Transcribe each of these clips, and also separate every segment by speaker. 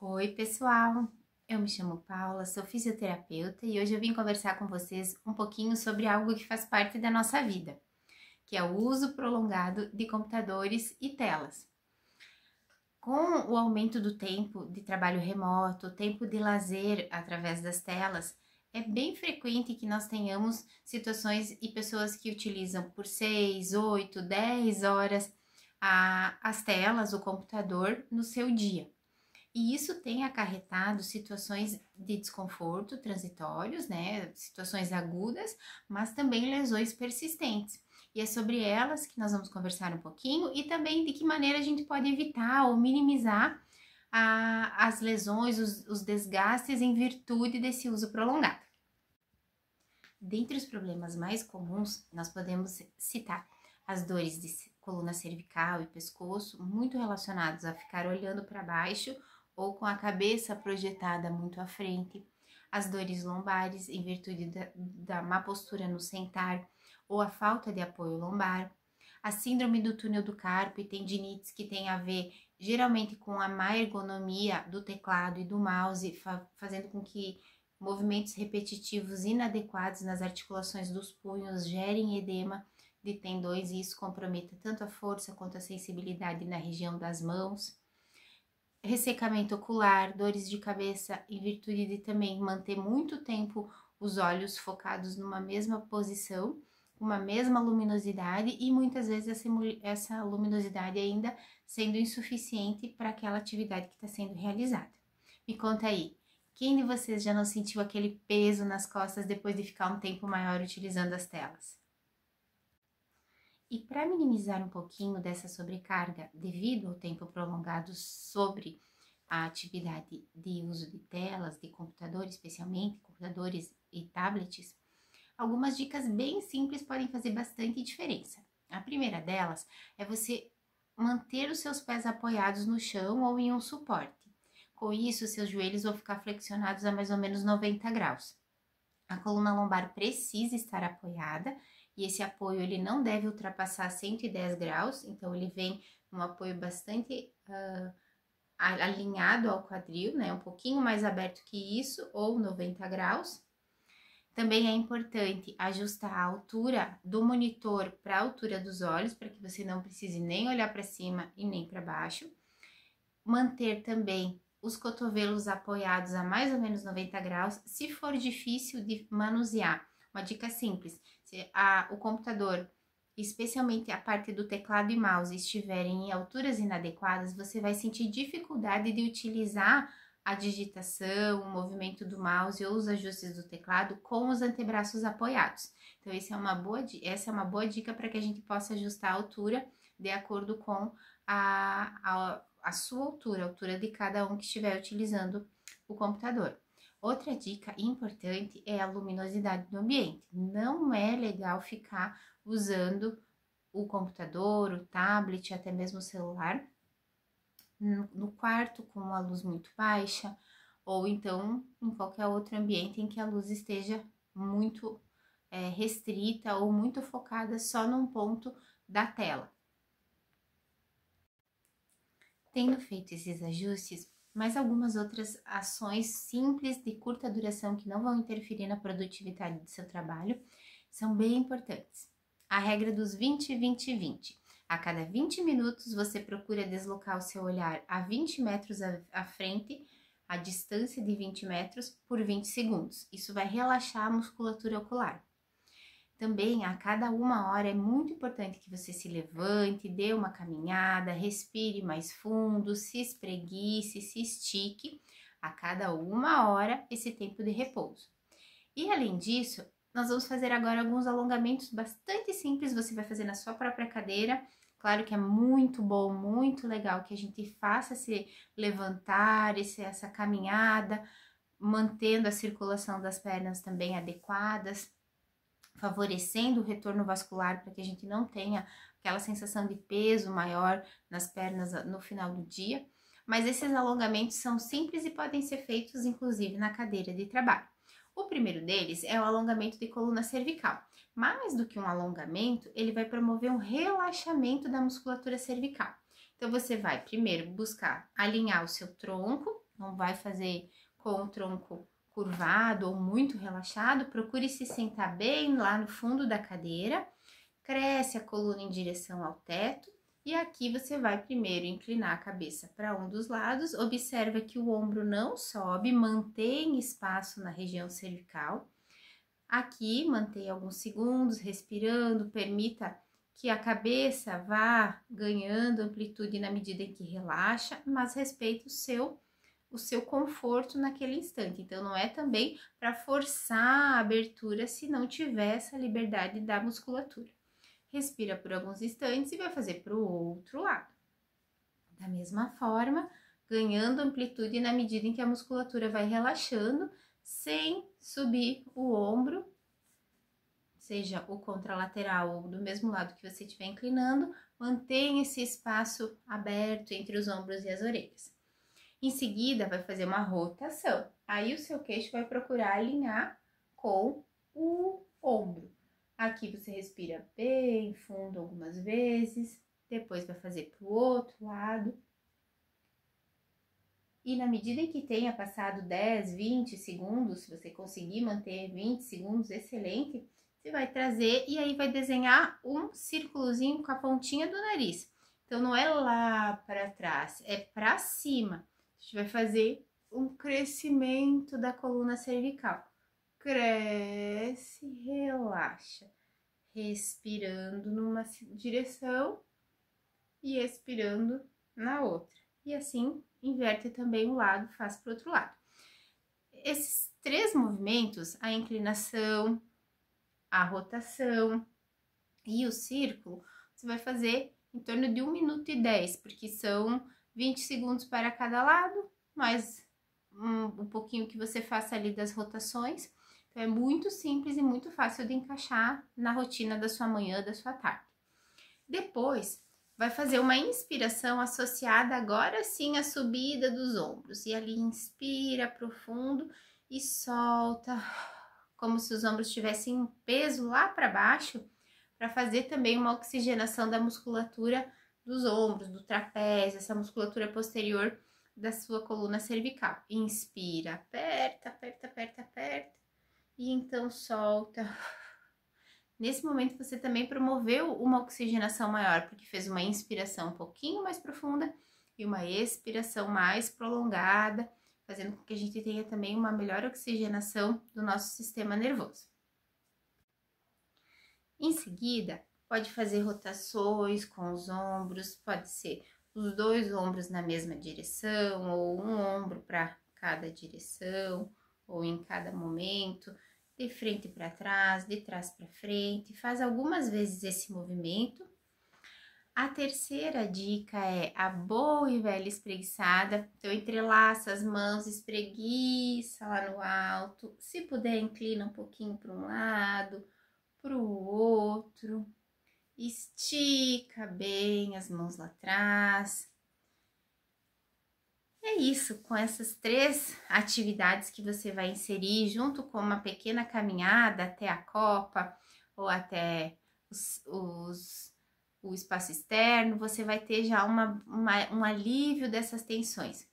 Speaker 1: Oi, pessoal! Eu me chamo Paula, sou fisioterapeuta e hoje eu vim conversar com vocês um pouquinho sobre algo que faz parte da nossa vida, que é o uso prolongado de computadores e telas. Com o aumento do tempo de trabalho remoto, o tempo de lazer através das telas, é bem frequente que nós tenhamos situações e pessoas que utilizam por 6, 8, 10 horas as telas, o computador no seu dia. E isso tem acarretado situações de desconforto transitórios, né? Situações agudas, mas também lesões persistentes. E é sobre elas que nós vamos conversar um pouquinho e também de que maneira a gente pode evitar ou minimizar as lesões, os desgastes em virtude desse uso prolongado. Dentre os problemas mais comuns, nós podemos citar as dores de coluna cervical e pescoço, muito relacionados a ficar olhando para baixo ou com a cabeça projetada muito à frente, as dores lombares em virtude da má postura no sentar ou a falta de apoio lombar, a síndrome do túnel do carpo e tendinites que tem a ver geralmente com a má ergonomia do teclado e do mouse, fazendo com que movimentos repetitivos inadequados nas articulações dos punhos gerem edema de tendões e isso comprometa tanto a força quanto a sensibilidade na região das mãos. Ressecamento ocular, dores de cabeça em virtude de também manter muito tempo os olhos focados numa mesma posição, uma mesma luminosidade e muitas vezes essa luminosidade ainda sendo insuficiente para aquela atividade que está sendo realizada. Me conta aí, quem de vocês já não sentiu aquele peso nas costas depois de ficar um tempo maior utilizando as telas? E para minimizar um pouquinho dessa sobrecarga devido ao tempo prolongado sobre a atividade de uso de telas, de computador, especialmente computadores e tablets, algumas dicas bem simples podem fazer bastante diferença. A primeira delas é você manter os seus pés apoiados no chão ou em um suporte. Com isso, seus joelhos vão ficar flexionados a mais ou menos 90 graus. A coluna lombar precisa estar apoiada e esse apoio ele não deve ultrapassar 110 graus, então ele vem num apoio bastante alinhado ao quadril, né? Um pouquinho mais aberto que isso, ou 90 graus. Também é importante ajustar a altura do monitor para a altura dos olhos, para que você não precise nem olhar para cima e nem para baixo. Manter também os cotovelos apoiados a mais ou menos 90 graus, se for difícil de manusear. Uma dica simples, se o computador, especialmente a parte do teclado e mouse, estiverem em alturas inadequadas, você vai sentir dificuldade de utilizar a digitação, o movimento do mouse ou os ajustes do teclado com os antebraços apoiados. Então, essa é uma boa dica para que a gente possa ajustar a altura de acordo com a sua altura, a altura de cada um que estiver utilizando o computador. Outra dica importante é a luminosidade do ambiente. Não é legal ficar usando o computador, o tablet, até mesmo o celular no quarto com a luz muito baixa ou então em qualquer outro ambiente em que a luz esteja muito restrita ou muito focada só num ponto da tela. Tendo feito esses ajustes, mais algumas outras ações simples de curta duração que não vão interferir na produtividade do seu trabalho são bem importantes. A regra dos 20-20-20. A cada 20 minutos, você procura deslocar o seu olhar a 20 metros à frente, a distância de 20 metros, por 20 segundos. Isso vai relaxar a musculatura ocular. Também, a cada 1 hora, é muito importante que você se levante, dê uma caminhada, respire mais fundo, se espreguice, se estique. A cada 1 hora, esse tempo de repouso. E, além disso, nós vamos fazer agora alguns alongamentos bastante simples, você vai fazer na sua própria cadeira. Claro que é muito bom, muito legal que a gente faça esse levantar, essa caminhada, mantendo a circulação das pernas também adequadas, favorecendo o retorno vascular para que a gente não tenha aquela sensação de peso maior nas pernas no final do dia. Mas esses alongamentos são simples e podem ser feitos, inclusive, na cadeira de trabalho. O primeiro deles é o alongamento de coluna cervical. Mais do que um alongamento, ele vai promover um relaxamento da musculatura cervical. Então, você vai primeiro buscar alinhar o seu tronco, não vai fazer com o tronco curvado ou muito relaxado, procure se sentar bem lá no fundo da cadeira, cresce a coluna em direção ao teto e aqui você vai primeiro inclinar a cabeça para um dos lados, observa que o ombro não sobe, mantém espaço na região cervical. Aqui, mantenha alguns segundos respirando, permita que a cabeça vá ganhando amplitude na medida em que relaxa, mas respeite o seu conforto naquele instante. Então, não é também para forçar a abertura se não tiver essa liberdade da musculatura. Respira por alguns instantes e vai fazer para o outro lado. Da mesma forma, ganhando amplitude na medida em que a musculatura vai relaxando, sem subir o ombro, seja o contralateral ou do mesmo lado que você estiver inclinando, mantenha esse espaço aberto entre os ombros e as orelhas. Em seguida, vai fazer uma rotação. Aí, o seu queixo vai procurar alinhar com o ombro. Aqui você respira bem fundo algumas vezes, depois vai fazer para o outro lado. E na medida em que tenha passado 10, 20 segundos, se você conseguir manter 20 segundos, excelente, você vai trazer e aí vai desenhar um círculozinho com a pontinha do nariz. Então, não é lá para trás, é para cima. A gente vai fazer um crescimento da coluna cervical. Cresce, relaxa, respirando numa direção e expirando na outra. E assim, inverte também o lado, faz para o outro lado. Esses 3 movimentos, a inclinação, a rotação e o círculo, você vai fazer em torno de 1 minuto e 10, porque são 20 segundos para cada lado, mais um pouquinho que você faça ali das rotações. Então, é muito simples e muito fácil de encaixar na rotina da sua manhã, da sua tarde. Depois, vai fazer uma inspiração associada agora sim à subida dos ombros. E ali inspira profundo e solta, como se os ombros tivessem um peso lá para baixo, para fazer também uma oxigenação da musculatura dos ombros, do trapézio, essa musculatura posterior da sua coluna cervical. Inspira, aperta, aperta, aperta, aperta. E então solta. Nesse momento você também promoveu uma oxigenação maior, porque fez uma inspiração um pouquinho mais profunda e uma expiração mais prolongada, fazendo com que a gente tenha também uma melhor oxigenação do nosso sistema nervoso. Em seguida, pode fazer rotações com os ombros, pode ser os 2 ombros na mesma direção, ou um ombro para cada direção, ou em cada momento, de frente para trás, de trás para frente, faz algumas vezes esse movimento. A terceira dica é a boa e velha espreguiçada. Então, entrelaça as mãos, espreguiça lá no alto. Se puder, inclina um pouquinho para um lado, para o outro. Estica bem as mãos lá atrás. É isso, com essas 3 atividades que você vai inserir junto com uma pequena caminhada até a copa ou até o espaço externo, você vai ter já um alívio dessas tensões.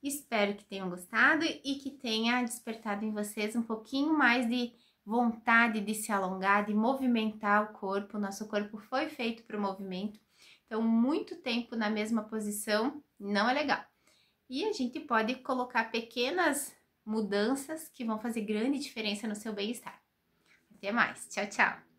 Speaker 1: Espero que tenham gostado e que tenha despertado em vocês um pouquinho mais de vontade de se alongar, de movimentar o corpo. Nosso corpo foi feito para o movimento, então muito tempo na mesma posição não é legal. E a gente pode colocar pequenas mudanças que vão fazer grande diferença no seu bem-estar. Até mais. Tchau, tchau.